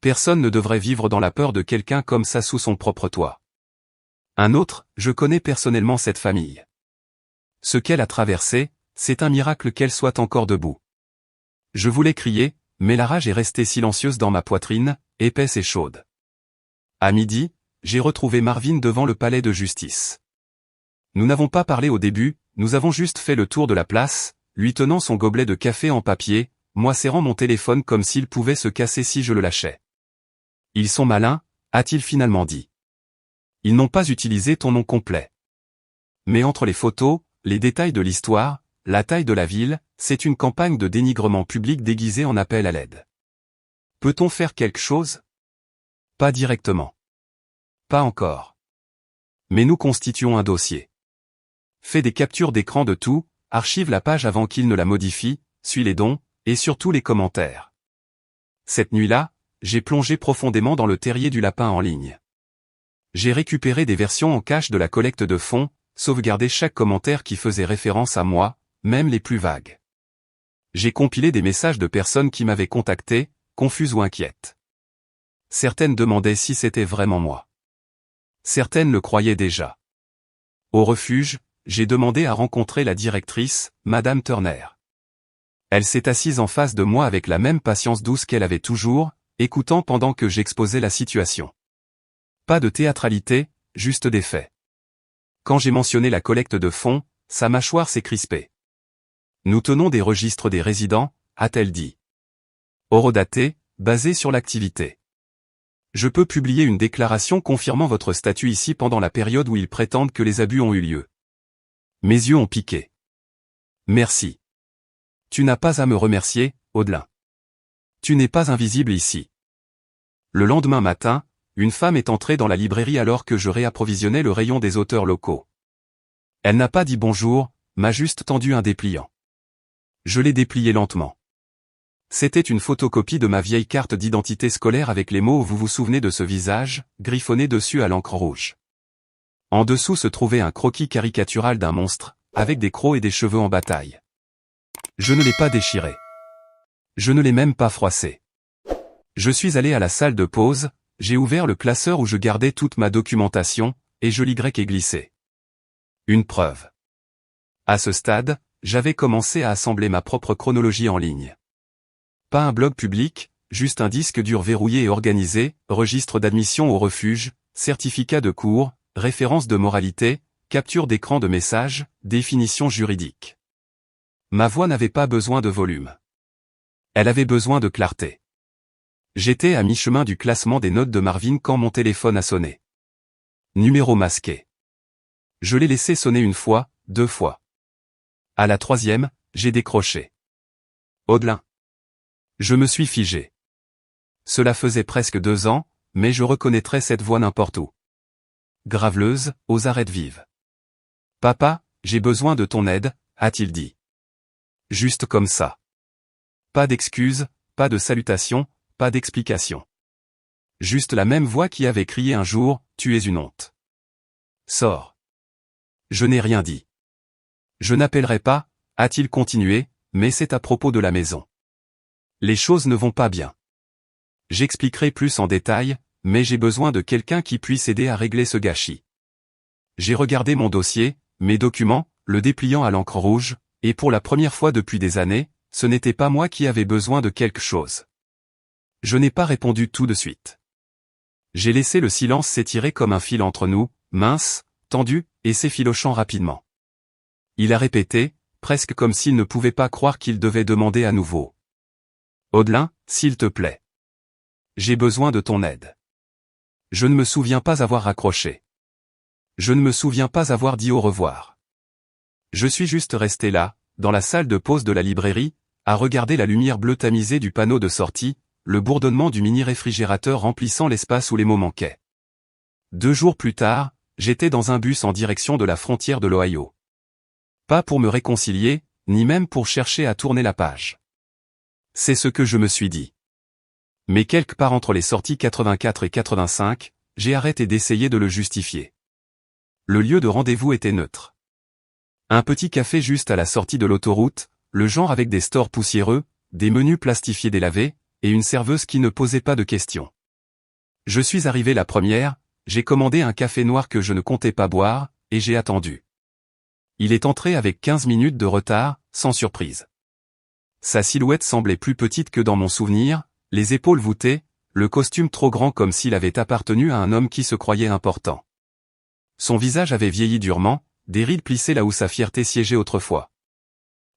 Personne ne devrait vivre dans la peur de quelqu'un comme ça sous son propre toit. » Un autre, « Je connais personnellement cette famille. Ce qu'elle a traversé, c'est un miracle qu'elle soit encore debout. » Je voulais crier, mais la rage est restée silencieuse dans ma poitrine, épaisse et chaude. À midi, j'ai retrouvé Marvin devant le palais de justice. Nous n'avons pas parlé au début, nous avons juste fait le tour de la place, lui tenant son gobelet de café en papier, moi serrant mon téléphone comme s'il pouvait se casser si je le lâchais. « Ils sont malins », a-t-il finalement dit. « Ils n'ont pas utilisé ton nom complet. » Mais entre les photos, les détails de l'histoire, la taille de la ville, c'est une campagne de dénigrement public déguisée en appel à l'aide. Peut-on faire quelque chose? Pas directement. Pas encore. Mais nous constituons un dossier. Fais des captures d'écran de tout, archive la page avant qu'il ne la modifie, suis les dons, et surtout les commentaires. Cette nuit-là, j'ai plongé profondément dans le terrier du lapin en ligne. J'ai récupéré des versions en cache de la collecte de fonds, sauvegardé chaque commentaire qui faisait référence à moi, même les plus vagues. J'ai compilé des messages de personnes qui m'avaient contacté, confuses ou inquiètes. Certaines demandaient si c'était vraiment moi. Certaines le croyaient déjà. Au refuge, j'ai demandé à rencontrer la directrice, Madame Turner. Elle s'est assise en face de moi avec la même patience douce qu'elle avait toujours, écoutant pendant que j'exposais la situation. Pas de théâtralité, juste des faits. Quand j'ai mentionné la collecte de fonds, sa mâchoire s'est crispée. Nous tenons des registres des résidents, a-t-elle dit. Horodaté, basé sur l'activité. Je peux publier une déclaration confirmant votre statut ici pendant la période où ils prétendent que les abus ont eu lieu. Mes yeux ont piqué. Merci. Tu n'as pas à me remercier, Audelin. Tu n'es pas invisible ici. Le lendemain matin, une femme est entrée dans la librairie alors que je réapprovisionnais le rayon des auteurs locaux. Elle n'a pas dit bonjour, m'a juste tendu un dépliant. Je l'ai déplié lentement. C'était une photocopie de ma vieille carte d'identité scolaire avec les mots « Vous vous souvenez de ce visage » griffonné dessus à l'encre rouge. En dessous se trouvait un croquis caricatural d'un monstre, avec des crocs et des cheveux en bataille. Je ne l'ai pas déchiré. Je ne l'ai même pas froissé. Je suis allé à la salle de pause, j'ai ouvert le classeur où je gardais toute ma documentation, et je l'y ai glissé. Une preuve. À ce stade, j'avais commencé à assembler ma propre chronologie en ligne. Pas un blog public, juste un disque dur verrouillé et organisé, registre d'admission au refuge, certificat de cours, référence de moralité, capture d'écran de messages, définition juridique. Ma voix n'avait pas besoin de volume. Elle avait besoin de clarté. J'étais à mi-chemin du classement des notes de Marvin quand mon téléphone a sonné. Numéro masqué. Je l'ai laissé sonner une fois, 2 fois. À la 3e, j'ai décroché. Audelin. Je me suis figé. Cela faisait presque 2 ans, mais je reconnaîtrais cette voix n'importe où. Graveleuse, aux arêtes vives. Papa, j'ai besoin de ton aide, a-t-il dit. Juste comme ça. Pas d'excuses, pas de salutations, pas d'explications. Juste la même voix qui avait crié un jour, tu es une honte. Sors. Je n'ai rien dit. Je n'appellerai pas, a-t-il continué, mais c'est à propos de la maison. Les choses ne vont pas bien. J'expliquerai plus en détail, mais j'ai besoin de quelqu'un qui puisse aider à régler ce gâchis. J'ai regardé mon dossier, mes documents, le dépliant à l'encre rouge, et pour la première fois depuis des années, ce n'était pas moi qui avais besoin de quelque chose. Je n'ai pas répondu tout de suite. J'ai laissé le silence s'étirer comme un fil entre nous, mince, tendu, et s'effilochant rapidement. Il a répété, presque comme s'il ne pouvait pas croire qu'il devait demander à nouveau. Audelin, s'il te plaît. J'ai besoin de ton aide. Je ne me souviens pas avoir raccroché. Je ne me souviens pas avoir dit au revoir. Je suis juste resté là, dans la salle de pause de la librairie, à regarder la lumière bleue tamisée du panneau de sortie, le bourdonnement du mini-réfrigérateur remplissant l'espace où les mots manquaient. 2 jours plus tard, j'étais dans un bus en direction de la frontière de l'Ohio. Pas pour me réconcilier, ni même pour chercher à tourner la page. C'est ce que je me suis dit. Mais quelque part entre les sorties 84 et 85, j'ai arrêté d'essayer de le justifier. Le lieu de rendez-vous était neutre. Un petit café juste à la sortie de l'autoroute, le genre avec des stores poussiéreux, des menus plastifiés délavés, et une serveuse qui ne posait pas de questions. Je suis arrivé la première, j'ai commandé un café noir que je ne comptais pas boire, et j'ai attendu. Il est entré avec 15 minutes de retard, sans surprise. Sa silhouette semblait plus petite que dans mon souvenir, les épaules voûtées, le costume trop grand comme s'il avait appartenu à un homme qui se croyait important. Son visage avait vieilli durement, des rides plissées là où sa fierté siégeait autrefois.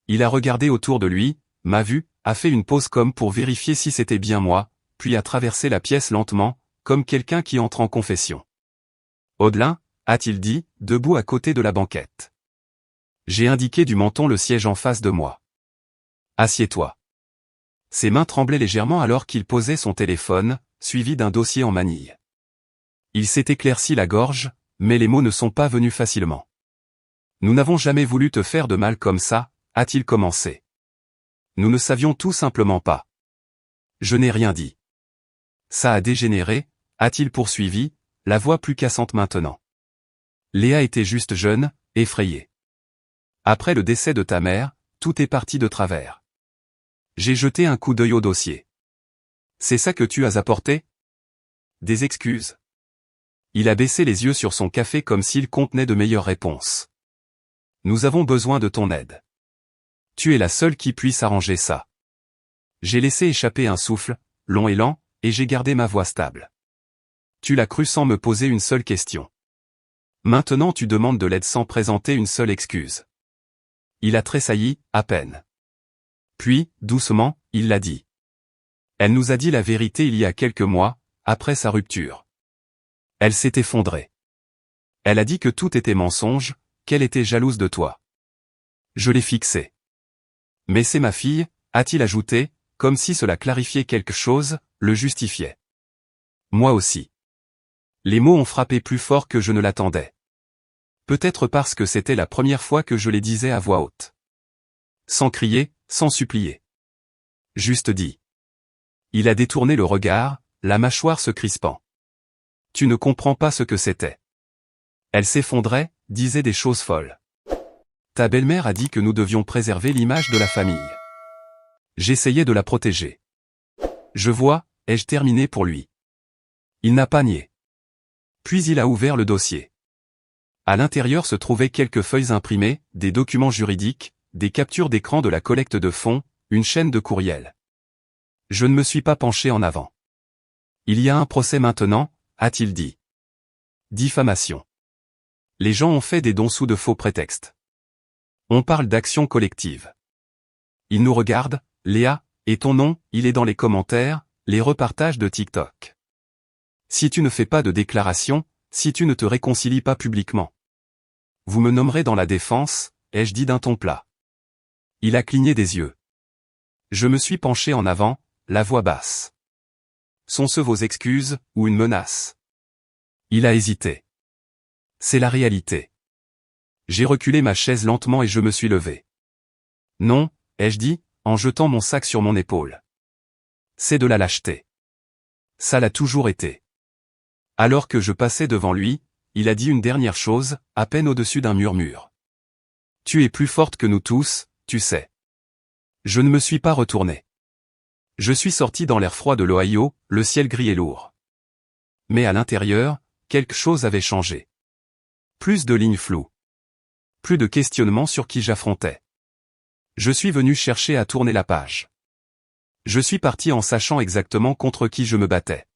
Il a regardé autour de lui, m'a vu, a fait une pause comme pour vérifier si c'était bien moi, puis a traversé la pièce lentement, comme quelqu'un qui entre en confession. Audelin, a-t-il dit, debout à côté de la banquette. J'ai indiqué du menton le siège en face de moi. Assieds-toi. Ses mains tremblaient légèrement alors qu'il posait son téléphone, suivi d'un dossier en manille. Il s'est éclairci la gorge, mais les mots ne sont pas venus facilement. Nous n'avons jamais voulu te faire de mal comme ça, a-t-il commencé. Nous ne savions tout simplement pas. Je n'ai rien dit. Ça a dégénéré, a-t-il poursuivi, la voix plus cassante maintenant. Léa était juste jeune, effrayée. Après le décès de ta mère, tout est parti de travers. J'ai jeté un coup d'œil au dossier. C'est ça que tu as apporté? Des excuses. Il a baissé les yeux sur son café comme s'il contenait de meilleures réponses. Nous avons besoin de ton aide. Tu es la seule qui puisse arranger ça. J'ai laissé échapper un souffle, long et lent, et j'ai gardé ma voix stable. Tu l'as cru sans me poser une seule question. Maintenant tu demandes de l'aide sans présenter une seule excuse. Il a tressailli, à peine. Puis, doucement, il l'a dit. Elle nous a dit la vérité il y a quelques mois, après sa rupture. Elle s'est effondrée. Elle a dit que tout était mensonge, qu'elle était jalouse de toi. Je l'ai fixée. Mais c'est ma fille, a-t-il ajouté, comme si cela clarifiait quelque chose, le justifiait. Moi aussi. Les mots ont frappé plus fort que je ne l'attendais. Peut-être parce que c'était la première fois que je les disais à voix haute. Sans crier, sans supplier. Juste dit. Il a détourné le regard, la mâchoire se crispant. Tu ne comprends pas ce que c'était. Elle s'effondrait, disait des choses folles. Ta belle-mère a dit que nous devions préserver l'image de la famille. J'essayais de la protéger. Je vois, ai-je terminé pour lui. Il n'a pas nié. Puis il a ouvert le dossier. À l'intérieur se trouvaient quelques feuilles imprimées, des documents juridiques, des captures d'écran de la collecte de fonds, une chaîne de courriel. Je ne me suis pas penché en avant. Il y a un procès maintenant, a-t-il dit. Diffamation. Les gens ont fait des dons sous de faux prétextes. On parle d'action collective. Ils nous regardent, Léa, et ton nom, il est dans les commentaires, les repartages de TikTok. Si tu ne fais pas de déclaration, si tu ne te réconcilies pas publiquement. Vous me nommerez dans la défense, ai-je dit d'un ton plat. Il a cligné des yeux. Je me suis penché en avant, la voix basse. Sont-ce vos excuses, ou une menace? Il a hésité. C'est la réalité. J'ai reculé ma chaise lentement et je me suis levé. Non, ai-je dit, en jetant mon sac sur mon épaule. C'est de la lâcheté. Ça l'a toujours été. Alors que je passais devant lui, il a dit une dernière chose, à peine au-dessus d'un murmure. Tu es plus forte que nous tous, tu sais. Je ne me suis pas retourné. Je suis sorti dans l'air froid de l'Ohio, le ciel gris et lourd. Mais à l'intérieur, quelque chose avait changé. Plus de lignes floues. Plus de questionnements sur qui j'affrontais. Je suis venu chercher à tourner la page. Je suis parti en sachant exactement contre qui je me battais.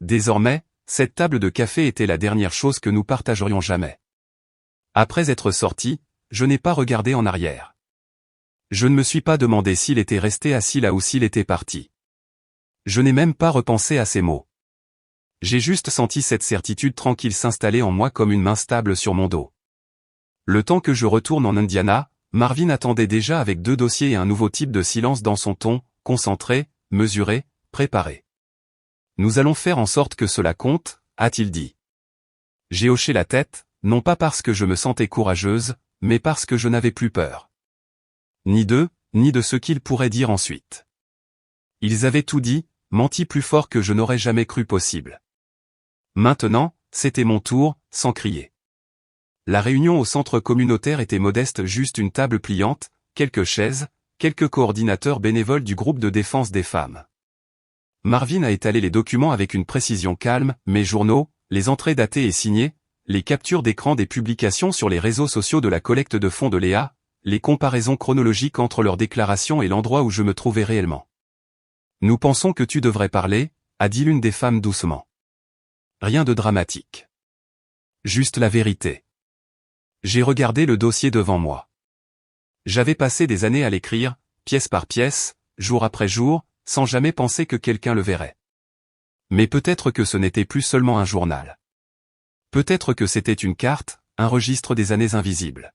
Désormais, cette table de café était la dernière chose que nous partagerions jamais. Après être sorti, je n'ai pas regardé en arrière. Je ne me suis pas demandé s'il était resté assis là ou s'il était parti. Je n'ai même pas repensé à ces mots. J'ai juste senti cette certitude tranquille s'installer en moi comme une main stable sur mon dos. Le temps que je retourne en Indiana, Marvin attendait déjà avec 2 dossiers et un nouveau type de silence dans son ton, concentré, mesuré, préparé. Nous allons faire en sorte que cela compte, a-t-il dit. J'ai hoché la tête, non pas parce que je me sentais courageuse, mais parce que je n'avais plus peur. Ni d'eux, ni de ce qu'ils pourraient dire ensuite. Ils avaient tout dit, menti plus fort que je n'aurais jamais cru possible. Maintenant, c'était mon tour, sans crier. La réunion au centre communautaire était modeste, juste une table pliante, quelques chaises, quelques coordinateurs bénévoles du groupe de défense des femmes. Marvin a étalé les documents avec une précision calme, mes journaux, les entrées datées et signées, les captures d'écran des publications sur les réseaux sociaux de la collecte de fonds de Léa, les comparaisons chronologiques entre leurs déclarations et l'endroit où je me trouvais réellement. Nous pensons que tu devrais parler, a dit l'une des femmes doucement. Rien de dramatique. Juste la vérité. J'ai regardé le dossier devant moi. J'avais passé des années à l'écrire, pièce par pièce, jour après jour, sans jamais penser que quelqu'un le verrait. Mais peut-être que ce n'était plus seulement un journal. Peut-être que c'était une carte, un registre des années invisibles.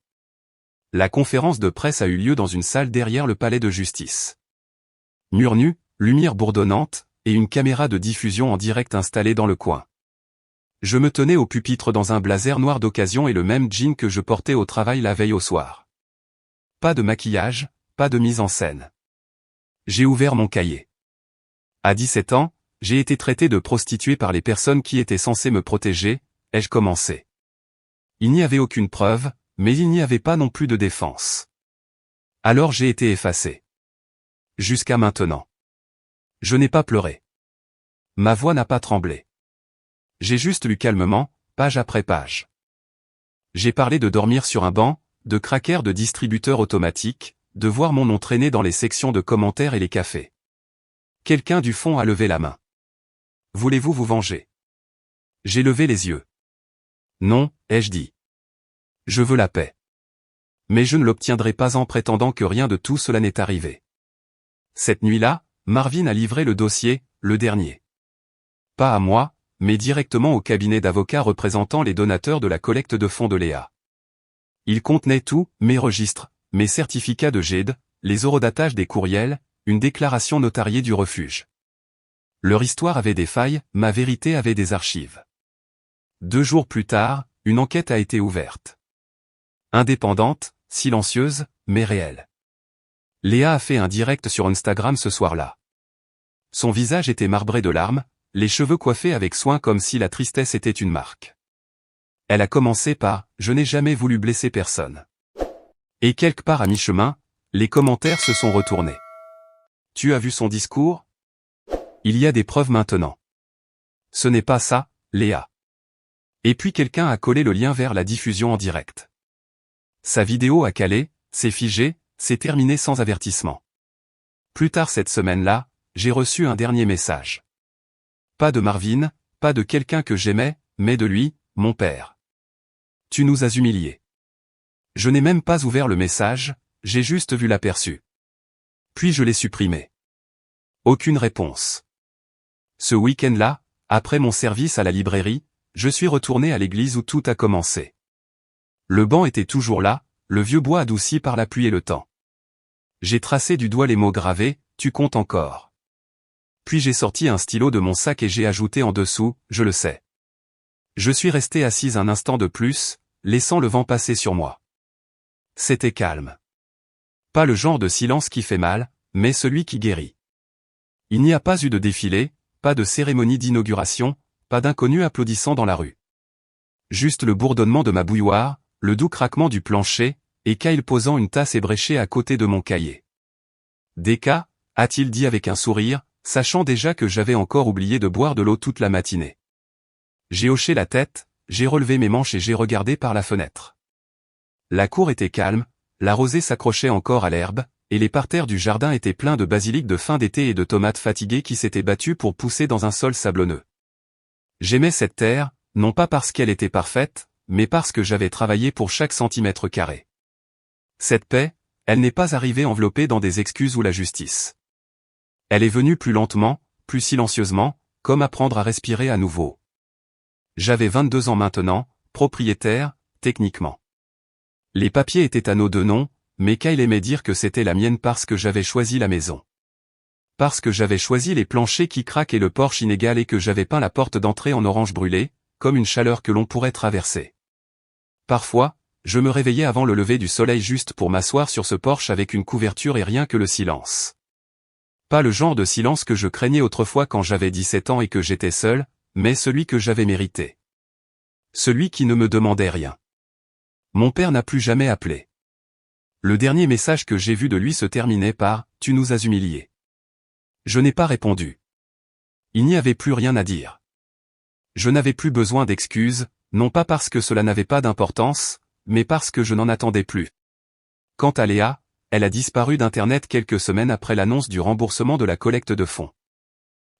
La conférence de presse a eu lieu dans une salle derrière le palais de justice. Murs nus, lumière bourdonnante, et une caméra de diffusion en direct installée dans le coin. Je me tenais au pupitre dans un blazer noir d'occasion et le même jean que je portais au travail la veille au soir. Pas de maquillage, pas de mise en scène. J'ai ouvert mon cahier. À 17 ans, j'ai été traité de prostituée par les personnes qui étaient censées me protéger, ai-je commencé. Il n'y avait aucune preuve, mais il n'y avait pas non plus de défense. Alors j'ai été effacé. Jusqu'à maintenant. Je n'ai pas pleuré. Ma voix n'a pas tremblé. J'ai juste lu calmement, page après page. J'ai parlé de dormir sur un banc, de craquer de distributeurs automatiques, de voir mon nom traîner dans les sections de commentaires et les cafés. Quelqu'un du fond a levé la main. Voulez-vous vous venger? J'ai levé les yeux. Non, ai-je dit. Je veux la paix. Mais je ne l'obtiendrai pas en prétendant que rien de tout cela n'est arrivé. Cette nuit-là, Marvin a livré le dossier, le dernier. Pas à moi, mais directement au cabinet d'avocats représentant les donateurs de la collecte de fonds de Léa. Il contenait tout, mes registres, mes certificats de GED, les horodatages des courriels, une déclaration notariée du refuge. Leur histoire avait des failles, ma vérité avait des archives. 2 jours plus tard, une enquête a été ouverte. Indépendante, silencieuse, mais réelle. Léa a fait un direct sur Instagram ce soir-là. Son visage était marbré de larmes, les cheveux coiffés avec soin comme si la tristesse était une marque. Elle a commencé par « Je n'ai jamais voulu blesser personne ». Et quelque part à mi-chemin, les commentaires se sont retournés. Tu as vu son discours? Il y a des preuves maintenant. Ce n'est pas ça, Léa. Et puis quelqu'un a collé le lien vers la diffusion en direct. Sa vidéo a calé, c'est figé, c'est terminé sans avertissement. Plus tard cette semaine-là, j'ai reçu un dernier message. Pas de Marvin, pas de quelqu'un que j'aimais, mais de lui, mon père. Tu nous as humiliés. Je n'ai même pas ouvert le message, j'ai juste vu l'aperçu. Puis je l'ai supprimé. Aucune réponse. Ce week-end-là, après mon service à la librairie, je suis retourné à l'église où tout a commencé. Le banc était toujours là, le vieux bois adouci par la pluie et le temps. J'ai tracé du doigt les mots gravés, tu comptes encore. Puis j'ai sorti un stylo de mon sac et j'ai ajouté en dessous, je le sais. Je suis resté assise un instant de plus, laissant le vent passer sur moi. C'était calme. Pas le genre de silence qui fait mal, mais celui qui guérit. Il n'y a pas eu de défilé, pas de cérémonie d'inauguration, pas d'inconnus applaudissant dans la rue. Juste le bourdonnement de ma bouilloire, le doux craquement du plancher, et Kyle posant une tasse ébréchée à côté de mon cahier. Deka, a-t-il dit avec un sourire, sachant déjà que j'avais encore oublié de boire de l'eau toute la matinée. J'ai hoché la tête, j'ai relevé mes manches et j'ai regardé par la fenêtre. La cour était calme, la rosée s'accrochait encore à l'herbe, et les parterres du jardin étaient pleins de basilic de fin d'été et de tomates fatiguées qui s'étaient battues pour pousser dans un sol sablonneux. J'aimais cette terre, non pas parce qu'elle était parfaite, mais parce que j'avais travaillé pour chaque centimètre carré. Cette paix, elle n'est pas arrivée enveloppée dans des excuses ou la justice. Elle est venue plus lentement, plus silencieusement, comme apprendre à respirer à nouveau. J'avais 22 ans maintenant, propriétaire, techniquement. Les papiers étaient à nos deux noms, mais Kyle aimait dire que c'était la mienne parce que j'avais choisi la maison. Parce que j'avais choisi les planchers qui craquent et le porche inégal et que j'avais peint la porte d'entrée en orange brûlé, comme une chaleur que l'on pourrait traverser. Parfois, je me réveillais avant le lever du soleil juste pour m'asseoir sur ce porche avec une couverture et rien que le silence. Pas le genre de silence que je craignais autrefois quand j'avais 17 ans et que j'étais seul, mais celui que j'avais mérité. Celui qui ne me demandait rien. Mon père n'a plus jamais appelé. Le dernier message que j'ai vu de lui se terminait par « Tu nous as humiliés ». Je n'ai pas répondu. Il n'y avait plus rien à dire. Je n'avais plus besoin d'excuses, non pas parce que cela n'avait pas d'importance, mais parce que je n'en attendais plus. Quant à Léa, elle a disparu d'Internet quelques semaines après l'annonce du remboursement de la collecte de fonds.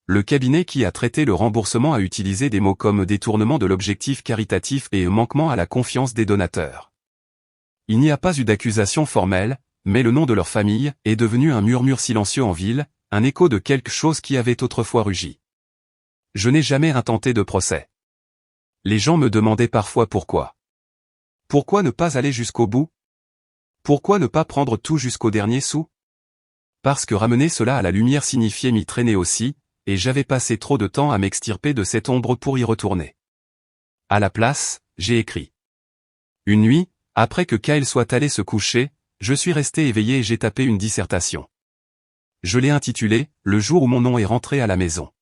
Le cabinet qui a traité le remboursement a utilisé des mots comme détournement de l'objectif caritatif et manquement à la confiance des donateurs. Il n'y a pas eu d'accusation formelle, mais le nom de leur famille est devenu un murmure silencieux en ville, un écho de quelque chose qui avait autrefois rugi. Je n'ai jamais intenté de procès. Les gens me demandaient parfois pourquoi. Pourquoi ne pas aller jusqu'au bout? Pourquoi ne pas prendre tout jusqu'au dernier sou? Parce que ramener cela à la lumière signifiait m'y traîner aussi, et j'avais passé trop de temps à m'extirper de cette ombre pour y retourner. À la place, j'ai écrit. Une nuit, après que Kyle soit allé se coucher, je suis resté éveillé et j'ai tapé une dissertation. Je l'ai intitulée « Le jour où mon nom est rentré à la maison ».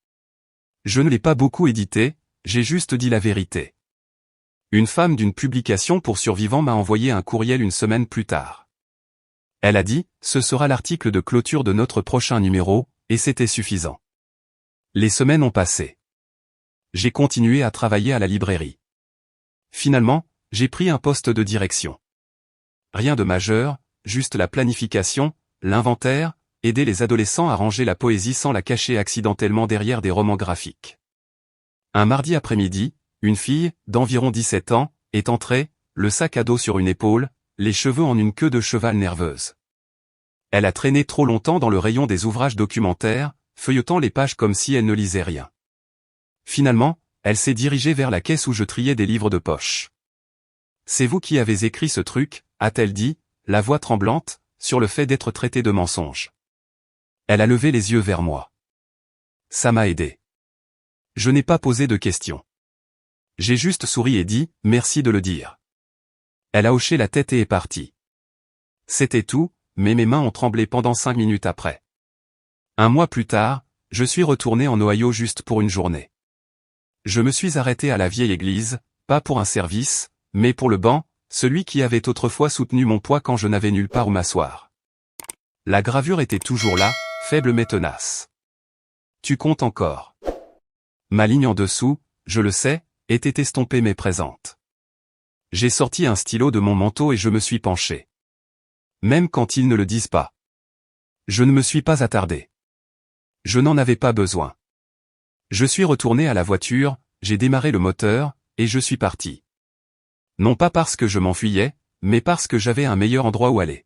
Je ne l'ai pas beaucoup édité, j'ai juste dit la vérité. Une femme d'une publication pour survivants m'a envoyé un courriel une semaine plus tard. Elle a dit « Ce sera l'article de clôture de notre prochain numéro », et c'était suffisant. Les semaines ont passé. J'ai continué à travailler à la librairie. Finalement, j'ai pris un poste de direction. Rien de majeur, juste la planification, l'inventaire, aider les adolescents à ranger la poésie sans la cacher accidentellement derrière des romans graphiques. Un mardi après-midi, une fille, d'environ 17 ans, est entrée, le sac à dos sur une épaule, les cheveux en une queue de cheval nerveuse. Elle a traîné trop longtemps dans le rayon des ouvrages documentaires, feuilletant les pages comme si elle ne lisait rien. Finalement, elle s'est dirigée vers la caisse où je triais des livres de poche. « C'est vous qui avez écrit ce truc », a-t-elle dit, la voix tremblante, sur le fait d'être traitée de mensonge. Elle a levé les yeux vers moi. Ça m'a aidé. Je n'ai pas posé de questions. J'ai juste souri et dit « Merci de le dire ». Elle a hoché la tête et est partie. C'était tout, mais mes mains ont tremblé pendant 5 minutes après. Un mois plus tard, je suis retourné en Ohio juste pour une journée. Je me suis arrêté à la vieille église, pas pour un service, mais pour le banc, celui qui avait autrefois soutenu mon poids quand je n'avais nulle part où m'asseoir. La gravure était toujours là, faible mais tenace. Tu comptes encore. Ma ligne en dessous, je le sais, était estompée mais présente. J'ai sorti un stylo de mon manteau et je me suis penché. Même quand ils ne le disent pas. Je ne me suis pas attardé. Je n'en avais pas besoin. Je suis retourné à la voiture, j'ai démarré le moteur, et je suis parti. Non pas parce que je m'enfuyais, mais parce que j'avais un meilleur endroit où aller.